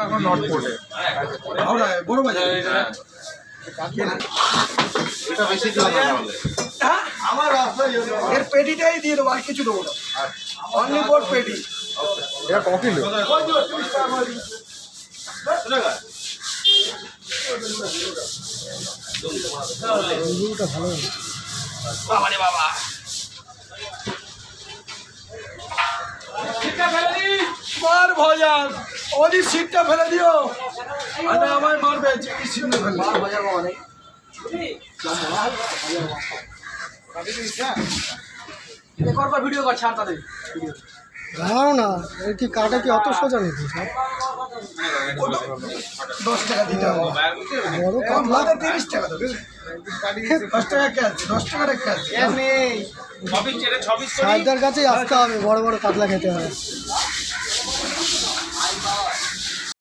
এখন নট কোর্টে আমরা বড় বাজার এটা বেশি দিও না তাহলে আমার এর পেটিটাই দিয়ে দেবো আর কিছু দেবো না অনলি ফর পেটি এটা ক কিলো বাবা রে বাবা মার ভজান ওদি সিটটা ফেলে দিও আরে আমায় মারবে চিকি সিটটা ফেলে মার ভজান বাবা নেই একবার ভিডিও কর ছাড় তাদের দাঁড়াও না এর কি কাটা কি অত সোজা নাকি 10 টাকা দিতে হবে বড় কম লাগে 30 টাকা দেবে 10 টাকা ক্যাশ 10 টাকা ক্যাশ নেই সাইদার কাছেই আসতে হবে বড় বড় কাতলা খেতে হয়